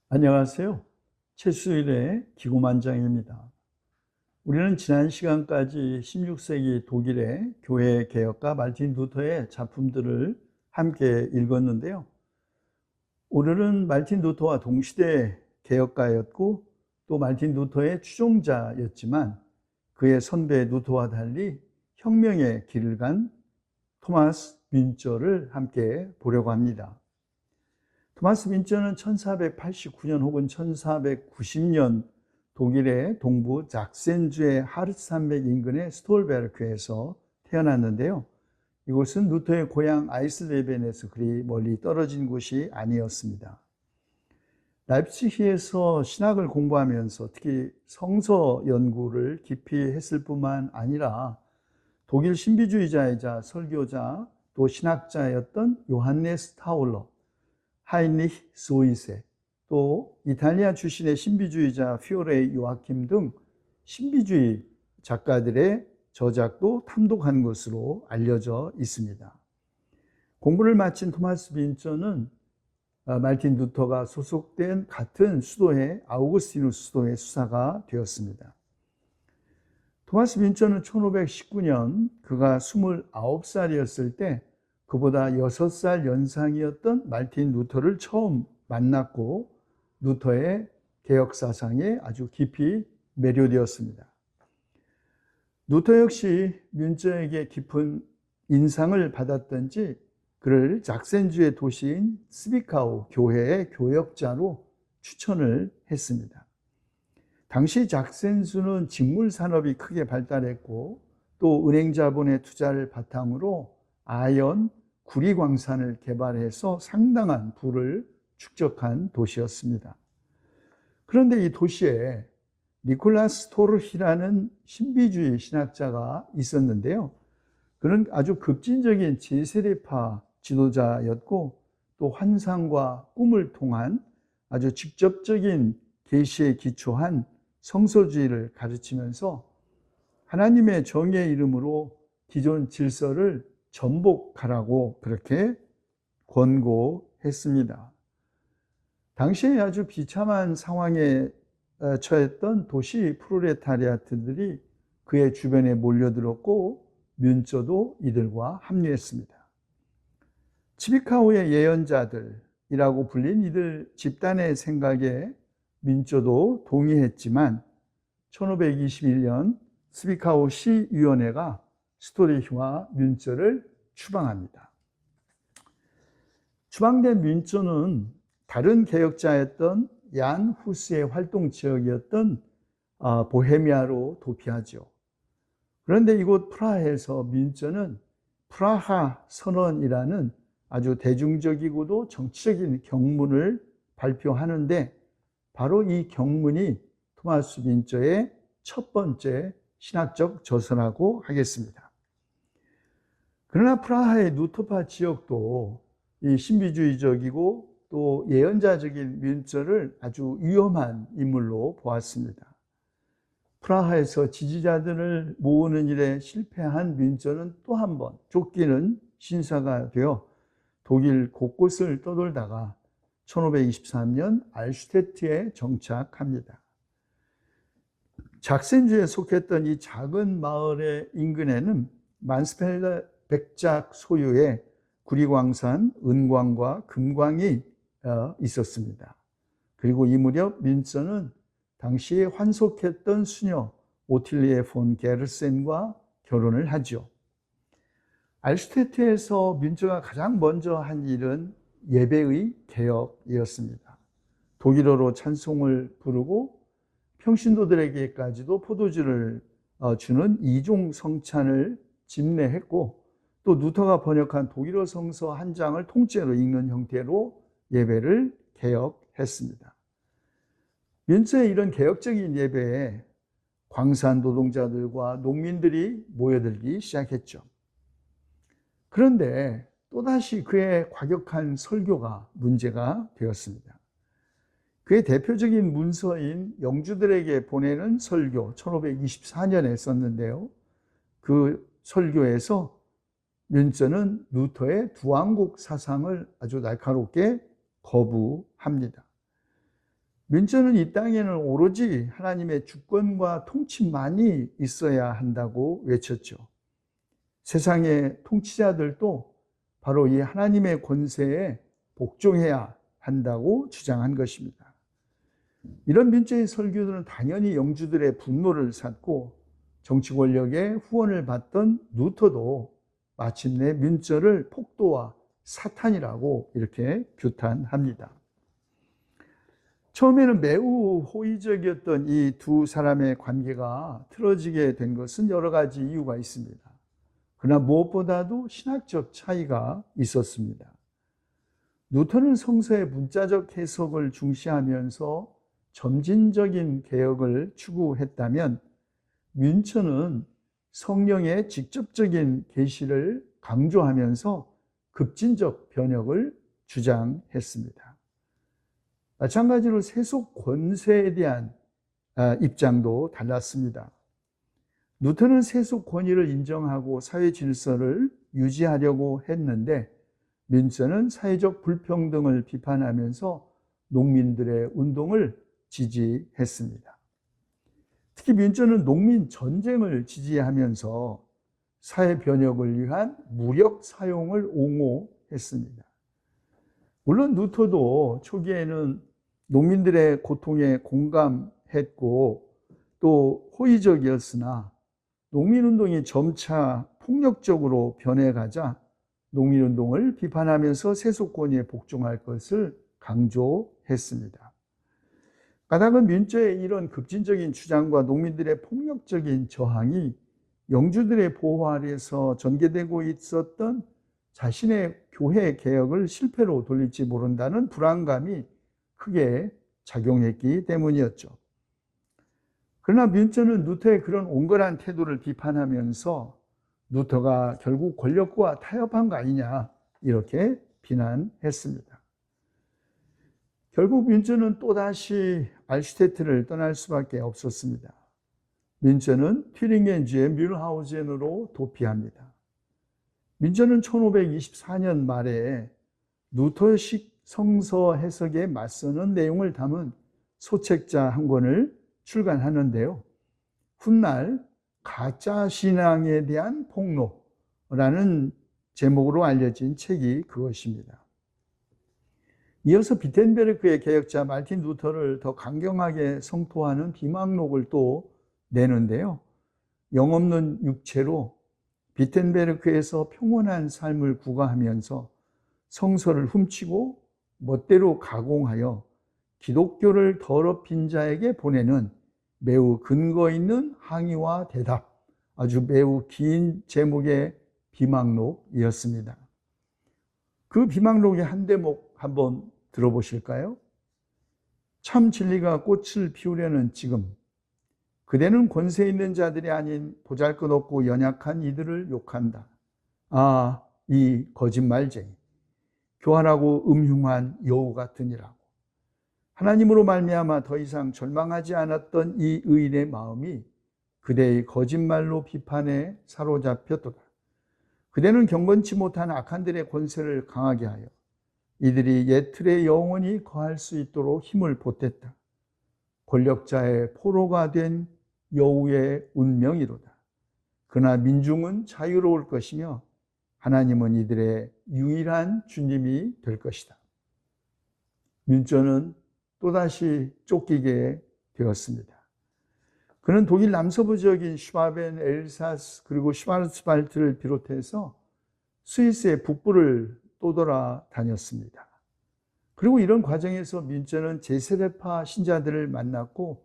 안녕하세요. 최수일의 기고만장입니다. 우리는 지난 시간까지 16세기 독일의 교회 개혁가 말틴 루터의 작품들을 함께 읽었는데요. 오늘은 말틴 루터와 동시대 개혁가였고 또 말틴 루터의 추종자였지만 그의 선배 루터와 달리 혁명의 길을 간 토마스 뮌처를 함께 보려고 합니다. 토마스 뮌처는 1489년 혹은 1490년 독일의 동부 작센주의 하르산맥 인근의 스톨베르크에서 태어났는데요. 이곳은 루터의 고향 아이슬레벤에서 그리 멀리 떨어진 곳이 아니었습니다. 라입치히에서 신학을 공부하면서 특히 성서 연구를 깊이 했을 뿐만 아니라 독일 신비주의자이자 설교자 또 신학자였던 요한네스 타울러, 하인리히 소이세, 또 이탈리아 출신의 신비주의자 피오레 요아킴 등 신비주의 작가들의 저작도 탐독한 것으로 알려져 있습니다. 공부를 마친 토마스 뮌처는 말틴 루터가 소속된 같은 수도의 아우구스티누스 수도의 수사가 되었습니다. 토마스 뮌처는 1519년 그가 29살이었을 때 그보다 6살 연상이었던 말틴 루터를 처음 만났고 루터의 개혁 사상에 아주 깊이 매료되었습니다. 루터 역시 뮌처에게 깊은 인상을 받았던지 그를 작센주의 도시인 스비카우 교회의 교역자로 추천을 했습니다. 당시 작센주는 직물 산업이 크게 발달했고 또 은행 자본의 투자를 바탕으로 아연, 구리광산을 개발해서 상당한 부를 축적한 도시였습니다. 그런데 이 도시에 니콜라스 토르히라는 신비주의 신학자가 있었는데요. 그는 아주 급진적인 제세례파 지도자였고 또 환상과 꿈을 통한 아주 직접적인 계시에 기초한 성서주의를 가르치면서 하나님의 정의의 이름으로 기존 질서를 전복하라고 그렇게 권고했습니다. 당시에 아주 비참한 상황에 처했던 도시 프롤레타리아트들이 그의 주변에 몰려들었고 뮌처도 이들과 합류했습니다. 치비카우의 예언자들이라고 불린 이들 집단의 생각에 뮌처도 동의했지만 1521년 스비카우 시위원회가 스토리히와 뮌처를 추방합니다. 추방된 뮌처는 다른 개혁자였던 얀 후스의 활동 지역이었던 보헤미아로 도피하죠. 그런데 이곳 프라하에서 뮌처는 프라하 선언이라는 아주 대중적이고도 정치적인 경문을 발표하는데 바로 이 경문이 토마스 뮌처의 첫 번째 신학적 저서라고 하겠습니다. 그러나 프라하의 루터파 지역도 이 신비주의적이고 또 예언자적인 뮌처를 아주 위험한 인물로 보았습니다. 프라하에서 지지자들을 모으는 일에 실패한 뮌처는 또 한 번 쫓기는 신사가 되어 독일 곳곳을 떠돌다가 1523년 알슈테트에 정착합니다. 작센주에 속했던 이 작은 마을의 인근에는 만스펠러 백작 소유의 구리광산, 은광과 금광이 있었습니다. 그리고 이 무렵 뮌처는 당시에 환속했던 수녀 오틸리에 폰 게르센과 결혼을 하죠. 알슈테트에서 뮌처가 가장 먼저 한 일은 예배의 개혁이었습니다. 독일어로 찬송을 부르고 평신도들에게까지도 포도주를 주는 이종 성찬을 집례했고 또 루터가 번역한 독일어 성서 한 장을 통째로 읽는 형태로 예배를 개혁했습니다. 뮌처의 이런 개혁적인 예배에 광산 노동자들과 농민들이 모여들기 시작했죠. 그런데 또다시 그의 과격한 설교가 문제가 되었습니다. 그의 대표적인 문서인 영주들에게 보내는 설교 1524년에 썼는데요. 그 설교에서 뮌처는 루터의 두왕국 사상을 아주 날카롭게 거부합니다. 민저는 이 땅에는 오로지 하나님의 주권과 통치만이 있어야 한다고 외쳤죠. 세상의 통치자들도 바로 이 하나님의 권세에 복종해야 한다고 주장한 것입니다. 이런 민저의 설교들은 당연히 영주들의 분노를 샀고 정치 권력의 후원을 받던 루터도 마침내 민저를 폭도와 사탄이라고 이렇게 규탄합니다. 처음에는 매우 호의적이었던 이 두 사람의 관계가 틀어지게 된 것은 여러 가지 이유가 있습니다. 그러나 무엇보다도 신학적 차이가 있었습니다. 루터는 성서의 문자적 해석을 중시하면서 점진적인 개혁을 추구했다면 뮌처는 성령의 직접적인 계시를 강조하면서 급진적 변혁을 주장했습니다. 마찬가지로 세속 권세에 대한 입장도 달랐습니다. 루터는 세속 권위를 인정하고 사회 질서를 유지하려고 했는데 뮌처는 사회적 불평등을 비판하면서 농민들의 운동을 지지했습니다. 특히 뮌처는 농민 전쟁을 지지하면서 사회 변혁을 위한 무력 사용을 옹호했습니다. 물론 루터도 초기에는 농민들의 고통에 공감했고 또 호의적이었으나 농민운동이 점차 폭력적으로 변해가자 농민운동을 비판하면서 세속권위에 복종할 것을 강조했습니다. 까닭은 뮌처의 이런 급진적인 주장과 농민들의 폭력적인 저항이 영주들의 보호 아래에서 전개되고 있었던 자신의 교회 개혁을 실패로 돌릴지 모른다는 불안감이 크게 작용했기 때문이었죠. 그러나 뮌처는 루터의 그런 온건한 태도를 비판하면서 루터가 결국 권력과 타협한 거 아니냐 이렇게 비난했습니다. 결국 뮌처는 또다시 알슈테트를 떠날 수밖에 없었습니다. 뮌처는 튜링겐주의 뮬하우젠으로 도피합니다. 뮌처는 1524년 말에 루터식 성서 해석에 맞서는 내용을 담은 소책자 한 권을 출간하는데요. 훗날 가짜 신앙에 대한 폭로라는 제목으로 알려진 책이 그것입니다. 이어서 비텐베르크의 개혁자 마르틴 루터를 더 강경하게 성토하는 비망록을 또 내는데요. 영없는 육체로 비텐베르크에서 평온한 삶을 구가하면서 성서를 훔치고 멋대로 가공하여 기독교를 더럽힌 자에게 보내는 매우 근거 있는 항의와 대답, 아주 매우 긴 제목의 비망록이었습니다. 그 비망록의 한 대목 한번 들어보실까요? 참 진리가 꽃을 피우려는 지금 그대는 권세 있는 자들이 아닌 보잘것없고 연약한 이들을 욕한다. 아, 이 거짓말쟁이, 교활하고 음흉한 여우 같으니라고. 하나님으로 말미암아 더 이상 절망하지 않았던 이 의인의 마음이 그대의 거짓말로 비판에 사로잡혔도다. 그대는 경건치 못한 악한들의 권세를 강하게 하여 이들이 옛 틀에 영원히 거할 수 있도록 힘을 보탰다. 권력자의 포로가 된 여우의 운명이로다. 그러나 민중은 자유로울 것이며 하나님은 이들의 유일한 주님이 될 것이다. 뮌처는 또다시 쫓기게 되었습니다. 그는 독일 남서부 지역인 슈바벤, 엘사스 그리고 슈바르츠발트를 비롯해서 스위스의 북부를 떠돌아다녔습니다. 그리고 이런 과정에서 뮌처는 제세대파 신자들을 만났고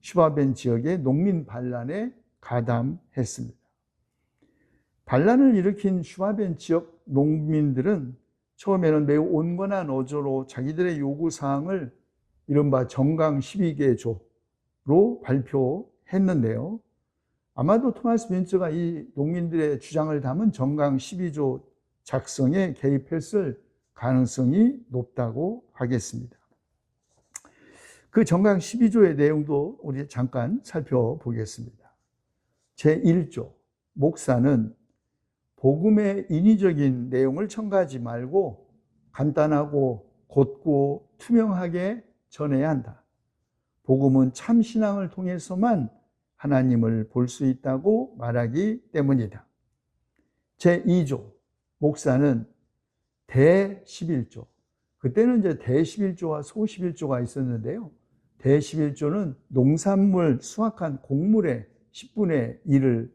슈바벤 지역의 농민 반란에 가담했습니다. 반란을 일으킨 슈바벤 지역 농민들은 처음에는 매우 온건한 어조로 자기들의 요구사항을 이른바 정강 12개조로 발표했는데요. 아마도 토마스 뮌처가 이 농민들의 주장을 담은 정강 12조 작성에 개입했을 가능성이 높다고 하겠습니다. 그 정강 12조의 내용도 우리 잠깐 살펴보겠습니다. 제1조, 목사는 복음의 인위적인 내용을 첨가하지 말고 간단하고 곧고 투명하게 전해야 한다. 복음은 참 신앙을 통해서만 하나님을 볼 수 있다고 말하기 때문이다. 제2조, 목사는 대11조. 그때는 이제 대11조와 소11조가 있었는데요. 대11조는 농산물 수확한 곡물의 10분의 1을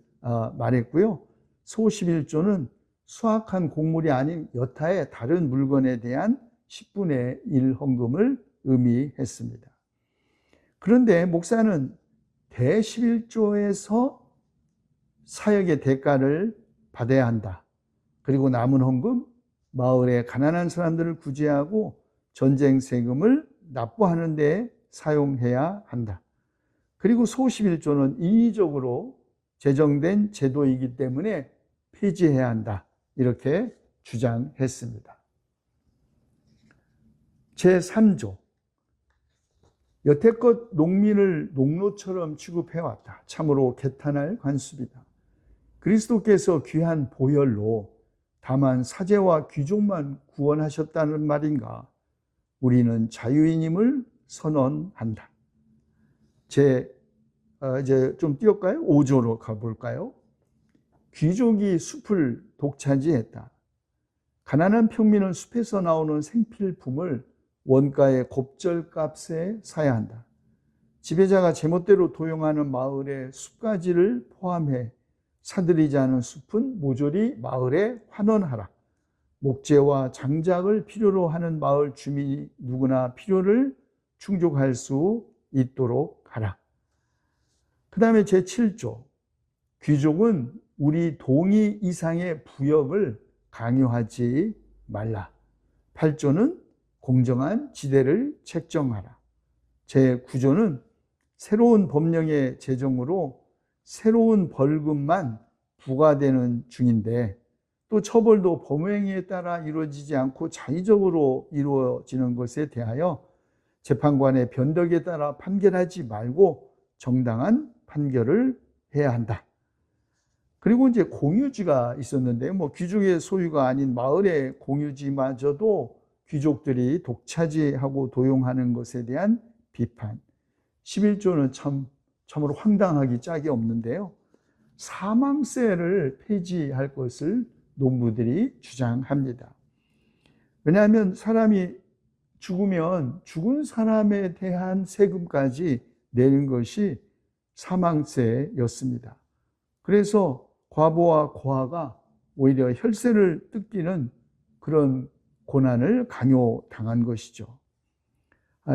말했고요. 소11조는 수확한 곡물이 아닌 여타의 다른 물건에 대한 10분의 1 헌금을 의미했습니다. 그런데 목사는 대11조에서 사역의 대가를 받아야 한다. 그리고 남은 헌금, 마을의 가난한 사람들을 구제하고 전쟁 세금을 납부하는 데 사용해야 한다. 그리고 소11조는 인위적으로 제정된 제도이기 때문에 폐지해야 한다. 이렇게 주장했습니다. 제3조, 여태껏 농민을 농노처럼 취급해왔다. 참으로 개탄할 관습이다. 그리스도께서 귀한 보혈로 다만 사제와 귀족만 구원하셨다는 말인가? 우리는 자유인임을 선언한다. 이제 좀 띄울까요? 5조로 가볼까요? 귀족이 숲을 독차지했다. 가난한 평민은 숲에서 나오는 생필품을 원가의 곱절값에 사야 한다. 지배자가 제멋대로 도용하는 마을의 숲가지를 포함해 사들이지 않은 숲은 모조리 마을에 환원하라. 목재와 장작을 필요로 하는 마을 주민이 누구나 필요를 충족할 수 있도록 하라. 그 다음에 제7조, 귀족은 우리 동의 이상의 부역을 강요하지 말라. 8조는 공정한 지대를 책정하라. 제9조는 새로운 법령의 제정으로 새로운 벌금만 부과되는 중인데 또 처벌도 범행에 따라 이루어지지 않고 자의적으로 이루어지는 것에 대하여 재판관의 변덕에 따라 판결하지 말고 정당한 판결을 해야 한다. 그리고 이제 공유지가 있었는데 귀족의 소유가 아닌 마을의 공유지마저도 귀족들이 독차지하고 도용하는 것에 대한 비판. 11조는 참으로 황당하기 짝이 없는데요. 사망세를 폐지할 것을 농부들이 주장합니다. 왜냐하면 사람이 죽으면 죽은 사람에 대한 세금까지 내는 것이 사망세였습니다. 그래서 과부와 고아가 오히려 혈세를 뜯기는 그런 고난을 강요당한 것이죠.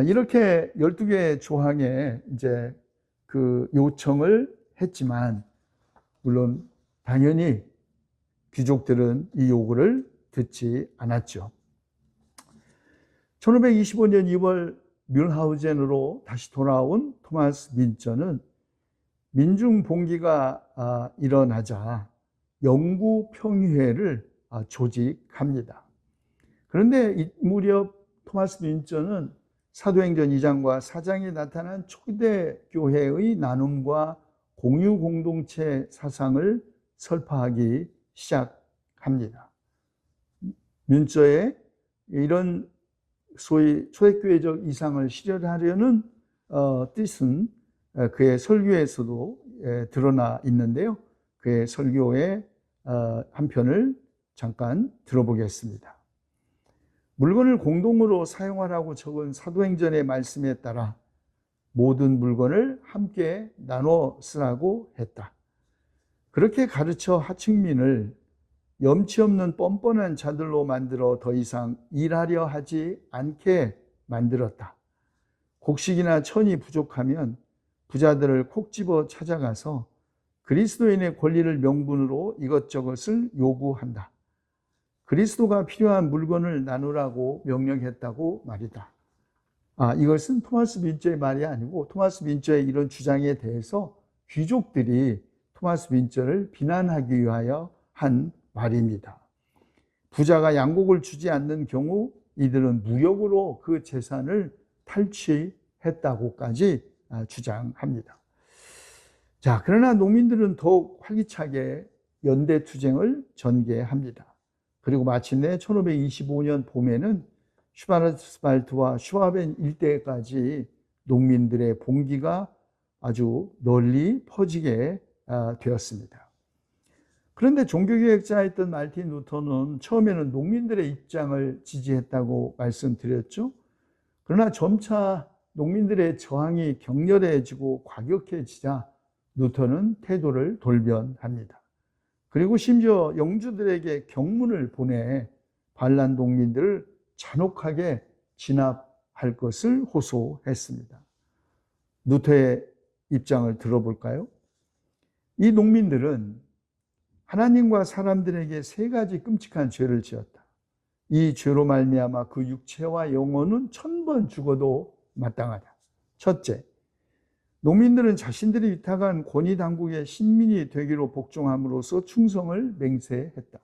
이렇게 12개의 조항에 이제 그 요청을 했지만, 물론 당연히 귀족들은 이 요구를 듣지 않았죠. 1525년 2월 뮬하우젠으로 다시 돌아온 토마스 민저는 민중 봉기가 일어나자 영구평의회를 조직합니다. 그런데 이 무렵 토마스 민저는 사도행전 2장과 4장에 나타난 초대 교회의 나눔과 공유 공동체 사상을 설파하기 시작합니다. 민저의 이런 소위 초대교회적 이상을 실현하려는 뜻은 그의 설교에서도 드러나 있는데요. 그의 설교의 한 편을 잠깐 들어보겠습니다. 물건을 공동으로 사용하라고 적은 사도행전의 말씀에 따라 모든 물건을 함께 나눠 쓰라고 했다. 그렇게 가르쳐 하층민을 염치 없는 뻔뻔한 자들로 만들어 더 이상 일하려 하지 않게 만들었다. 곡식이나 천이 부족하면 부자들을 콕 집어 찾아가서 그리스도인의 권리를 명분으로 이것저것을 요구한다. 그리스도가 필요한 물건을 나누라고 명령했다고 말이다. 이것은 토마스 민저의 말이 아니고 토마스 민저의 이런 주장에 대해서 귀족들이 토마스 민저를 비난하기 위하여 한 말입니다. 부자가 양곡을 주지 않는 경우 이들은 무역으로 그 재산을 탈취했다고까지 주장합니다. 자, 그러나 농민들은 더욱 활기차게 연대투쟁을 전개합니다. 그리고 마침내 1525년 봄에는 슈바르츠발트와 슈와벤 일대까지 농민들의 봉기가 아주 널리 퍼지게 되었습니다. 그런데 종교개혁자였던 마르틴 루터는 처음에는 농민들의 입장을 지지했다고 말씀드렸죠. 그러나 점차 농민들의 저항이 격렬해지고 과격해지자 루터는 태도를 돌변합니다. 그리고 심지어 영주들에게 경문을 보내 반란 농민들을 잔혹하게 진압할 것을 호소했습니다. 루터의 입장을 들어볼까요? 이 농민들은 하나님과 사람들에게 세 가지 끔찍한 죄를 지었다. 이 죄로 말미암아 그 육체와 영혼은 1000번 죽어도 마땅하다. 첫째, 농민들은 자신들이 위탁한 권위당국의 신민이 되기로 복종함으로써 충성을 맹세했다.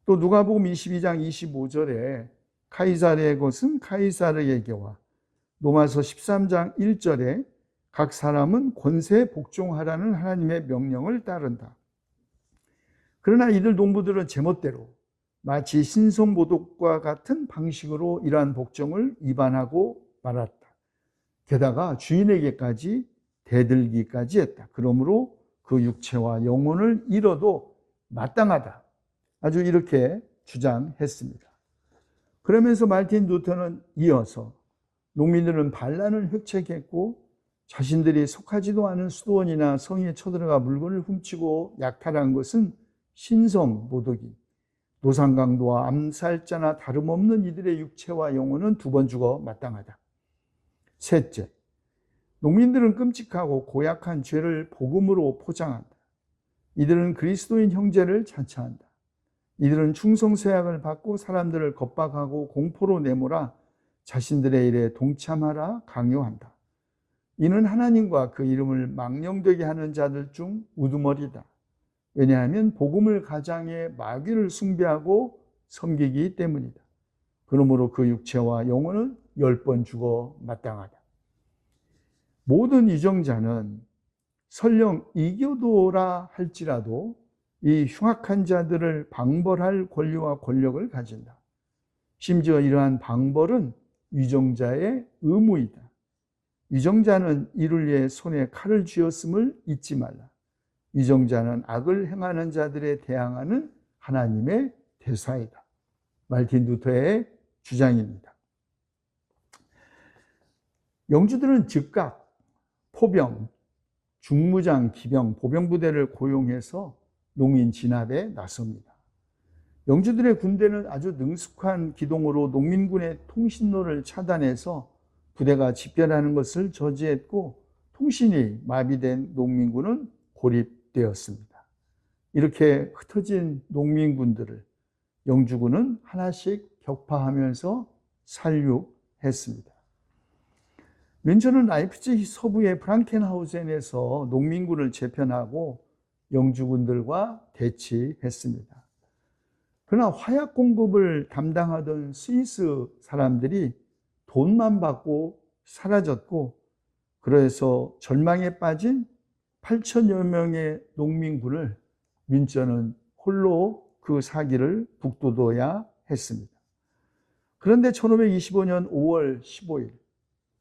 또 누가복음 22장 25절에 카이사르의 것은 카이사르에게와 로마서 13장 1절에 각 사람은 권세에 복종하라는 하나님의 명령을 따른다. 그러나 이들 농부들은 제멋대로 마치 신성모독과 같은 방식으로 이러한 복종을 위반하고 말았다. 게다가 주인에게까지 대들기까지 했다. 그러므로 그 육체와 영혼을 잃어도 마땅하다. 아주 이렇게 주장했습니다. 그러면서 마르틴 루터는 이어서 농민들은 반란을 획책했고 자신들이 속하지도 않은 수도원이나 성에 쳐들어가 물건을 훔치고 약탈한 것은 신성모독이 노상강도와 암살자나 다름없는 이들의 육체와 영혼은 2번 죽어 마땅하다. 셋째, 농민들은 끔찍하고 고약한 죄를 복음으로 포장한다. 이들은 그리스도인 형제를 자처한다. 이들은 충성서약을 받고 사람들을 겁박하고 공포로 내몰아 자신들의 일에 동참하라 강요한다. 이는 하나님과 그 이름을 망령되게 하는 자들 중 우두머리다. 왜냐하면 복음을 가장해 마귀를 숭배하고 섬기기 때문이다. 그러므로 그 육체와 영혼은 10번 죽어 마땅하다. 모든 유정자는 설령 이교도라 할지라도 이 흉악한 자들을 방벌할 권리와 권력을 가진다. 심지어 이러한 방벌은 유정자의 의무이다. 유정자는 이를 위해 손에 칼을 쥐었음을 잊지 말라. 유정자는 악을 행하는 자들에 대항하는 하나님의 대사이다. 마르틴 루터의 주장입니다. 영주들은 즉각 포병, 중무장, 기병, 보병부대를 고용해서 농민 진압에 나섭니다. 영주들의 군대는 아주 능숙한 기동으로 농민군의 통신로를 차단해서 부대가 집결하는 것을 저지했고 통신이 마비된 농민군은 고립되었습니다. 이렇게 흩어진 농민군들을 영주군은 하나씩 격파하면서 살육했습니다. 윈처는 라이프치히 서부의 프랑켄하우젠에서 농민군을 재편하고 영주군들과 대치했습니다. 그러나 화약 공급을 담당하던 스위스 사람들이 돈만 받고 사라졌고, 그래서 절망에 빠진 8천여 명의 농민군을 윈처는 홀로 그 사기를 북돋워야 했습니다. 그런데 1525년 5월 15일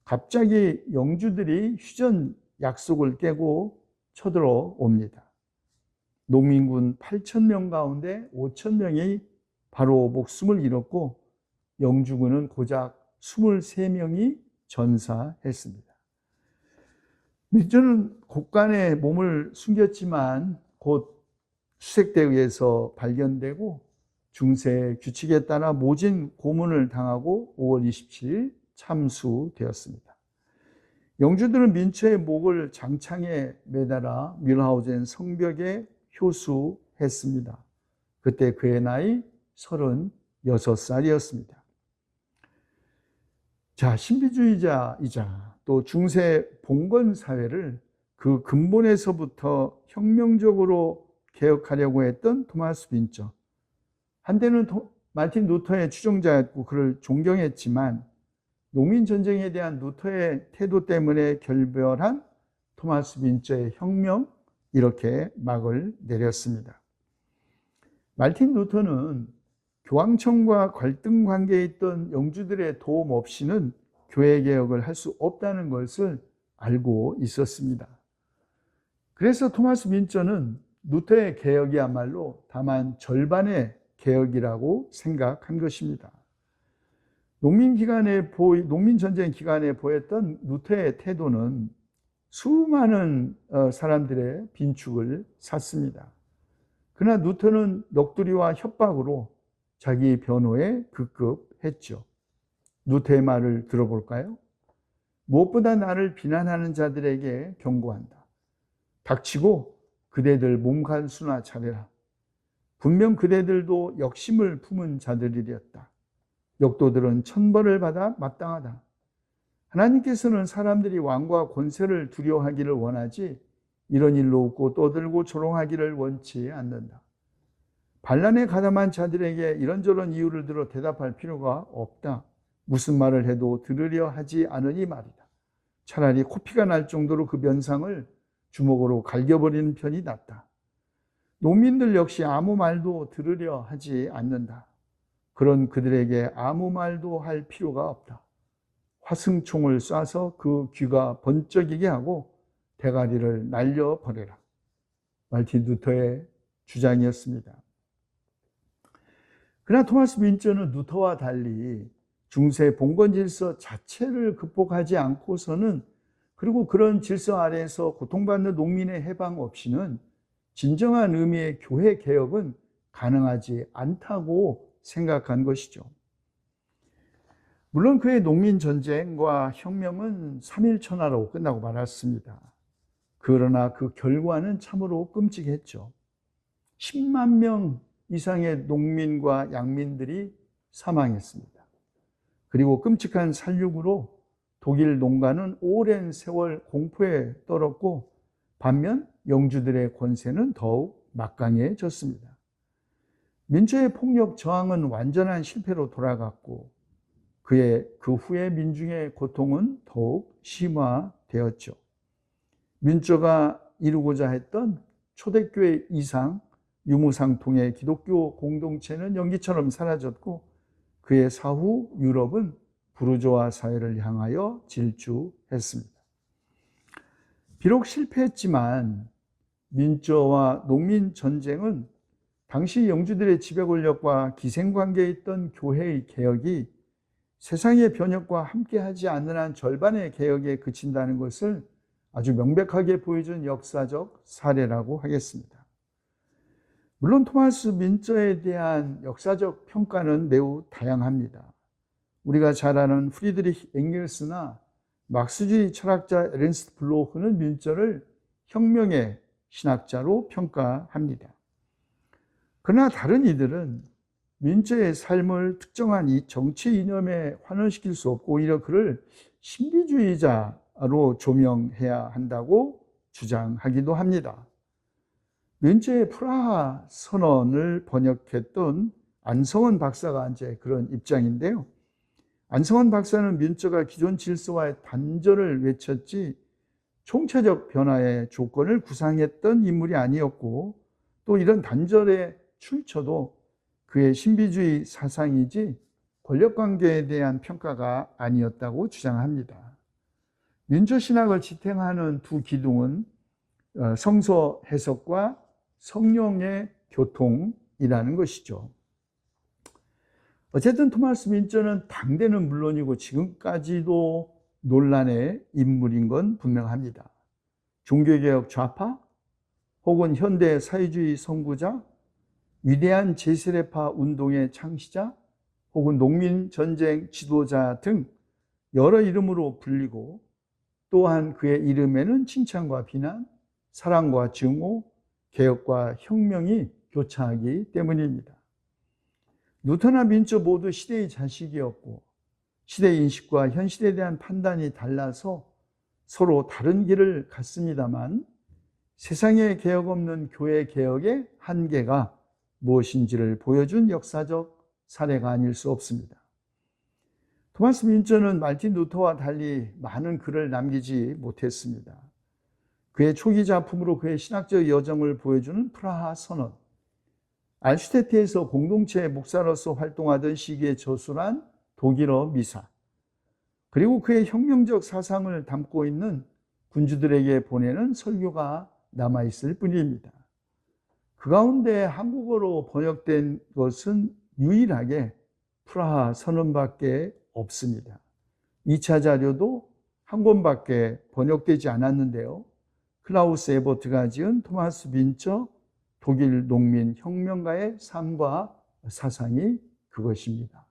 갑자기 영주들이 휴전 약속을 깨고 쳐들어옵니다. 농민군 8,000명 가운데 5,000명이 바로 목숨을 잃었고 영주군은 고작 23명이 전사했습니다. 윈처는 곳간에 몸을 숨겼지만 곧 수색대에 의해서 발견되고 중세 규칙에 따라 모진 고문을 당하고 5월 27일 참수되었습니다. 영주들은 민처의 목을 장창에 매달아 뮬하우젠 성벽에 효수했습니다. 그때 그의 나이 36살이었습니다. 자, 신비주의자이자 또 중세 봉건 사회를 그 근본에서부터 혁명적으로 개혁하려고 했던 토마스 윈처. 한때는 마르틴 루터의 추종자였고 그를 존경했지만 농민전쟁에 대한 루터의 태도 때문에 결별한 토마스 윈처의 혁명, 이렇게 막을 내렸습니다. 마르틴 루터는 교황청과 갈등 관계에 있던 영주들의 도움 없이는 교회 개혁을 할 수 없다는 것을 알고 있었습니다. 그래서 토마스 민저는 루터의 개혁이야말로 다만 절반의 개혁이라고 생각한 것입니다. 농민전쟁 기간에 보였던 루터의 태도는 수많은 사람들의 빈축을 샀습니다. 그러나 루터는 넋두리와 협박으로 자기 변호에 급급했죠. 루터의 말을 들어볼까요? 무엇보다 나를 비난하는 자들에게 경고한다. 닥치고 그대들 몸간수나 차려라. 분명 그대들도 역심을 품은 자들이었다. 역도들은 천벌을 받아 마땅하다. 하나님께서는 사람들이 왕과 권세를 두려워하기를 원하지 이런 일로 웃고 떠들고 조롱하기를 원치 않는다. 반란에 가담한 자들에게 이런저런 이유를 들어 대답할 필요가 없다. 무슨 말을 해도 들으려 하지 않으니 말이다. 차라리 코피가 날 정도로 그 면상을 주먹으로 갈겨버리는 편이 낫다. 농민들 역시 아무 말도 들으려 하지 않는다. 그런 그들에게 아무 말도 할 필요가 없다. 화승총을 쏴서 그 귀가 번쩍이게 하고 대가리를 날려버려라. 말틴 루터의 주장이었습니다. 그러나 토마스 민저는 루터와 달리 중세 봉건 질서 자체를 극복하지 않고서는, 그리고 그런 질서 아래에서 고통받는 농민의 해방 없이는 진정한 의미의 교회 개혁은 가능하지 않다고 생각한 것이죠. 물론 그의 농민전쟁과 혁명은 3.1천하로 끝나고 말았습니다. 그러나 그 결과는 참으로 끔찍했죠. 10만 명 이상의 농민과 양민들이 사망했습니다. 그리고 끔찍한 살육으로 독일 농가는 오랜 세월 공포에 떨었고, 반면 영주들의 권세는 더욱 막강해졌습니다. 민초의 폭력 저항은 완전한 실패로 돌아갔고, 그 후에 민중의 고통은 더욱 심화되었죠. 민초가 이루고자 했던 초대교회 이상 유무상통의 기독교 공동체는 연기처럼 사라졌고, 그의 사후 유럽은 부르조아 사회를 향하여 질주했습니다. 비록 실패했지만 민초와 농민 전쟁은 당시 영주들의 지배 권력과 기생관계에 있던 교회의 개혁이 세상의 변혁과 함께하지 않는 한 절반의 개혁에 그친다는 것을 아주 명백하게 보여준 역사적 사례라고 하겠습니다. 물론 토마스 민저에 대한 역사적 평가는 매우 다양합니다. 우리가 잘 아는 프리드리히 엥겔스나 막스주의 철학자 에른스트 블로흐는 민저를 혁명의 신학자로 평가합니다. 그러나 다른 이들은 민저의 삶을 특정한 이 정치 이념에 환원시킬 수 없고 오히려 그를 신비주의자로 조명해야 한다고 주장하기도 합니다. 민저의 프라하 선언을 번역했던 안성원 박사가 이제 그런 입장인데요. 안성원 박사는 민저가 기존 질서와의 단절을 외쳤지 총체적 변화의 조건을 구상했던 인물이 아니었고, 또 이런 단절의 출처도 그의 신비주의 사상이지 권력관계에 대한 평가가 아니었다고 주장합니다. 민저 신학을 지탱하는 두 기둥은 성서 해석과 성령의 교통이라는 것이죠. 어쨌든 토마스 민저는 당대는 물론이고 지금까지도 논란의 인물인 건 분명합니다. 종교개혁 좌파 혹은 현대 사회주의 선구자, 위대한 제세례파 운동의 창시자 혹은 농민전쟁 지도자 등 여러 이름으로 불리고, 또한 그의 이름에는 칭찬과 비난, 사랑과 증오, 개혁과 혁명이 교차하기 때문입니다. 루터나 민저 모두 시대의 자식이었고, 시대 인식과 현 시대에 대한 판단이 달라서 서로 다른 길을 갔습니다만, 세상에 개혁 없는 교회 개혁의 한계가 무엇인지를 보여준 역사적 사례가 아닐 수 없습니다. 토마스 민저는 말틴 루터와 달리 많은 글을 남기지 못했습니다. 그의 초기 작품으로 그의 신학적 여정을 보여주는 프라하 선언, 알슈테트에서 공동체 목사로서 활동하던 시기에 저술한 독일어 미사, 그리고 그의 혁명적 사상을 담고 있는 군주들에게 보내는 설교가 남아있을 뿐입니다. 그 가운데 한국어로 번역된 것은 유일하게 프라하 선언밖에 없습니다. 2차 자료도 한 권밖에 번역되지 않았는데요. 클라우스 에버트가 지은 토마스 빈처 독일 농민 혁명가의 삶과 사상이 그것입니다.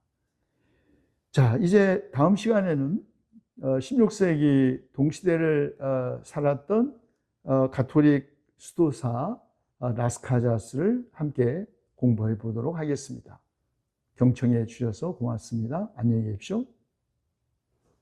자, 이제 다음 시간에는 16세기 동시대를 살았던 가톨릭 수도사 라스카자스를 함께 공부해 보도록 하겠습니다. 경청해 주셔서 고맙습니다. 안녕히 계십시오.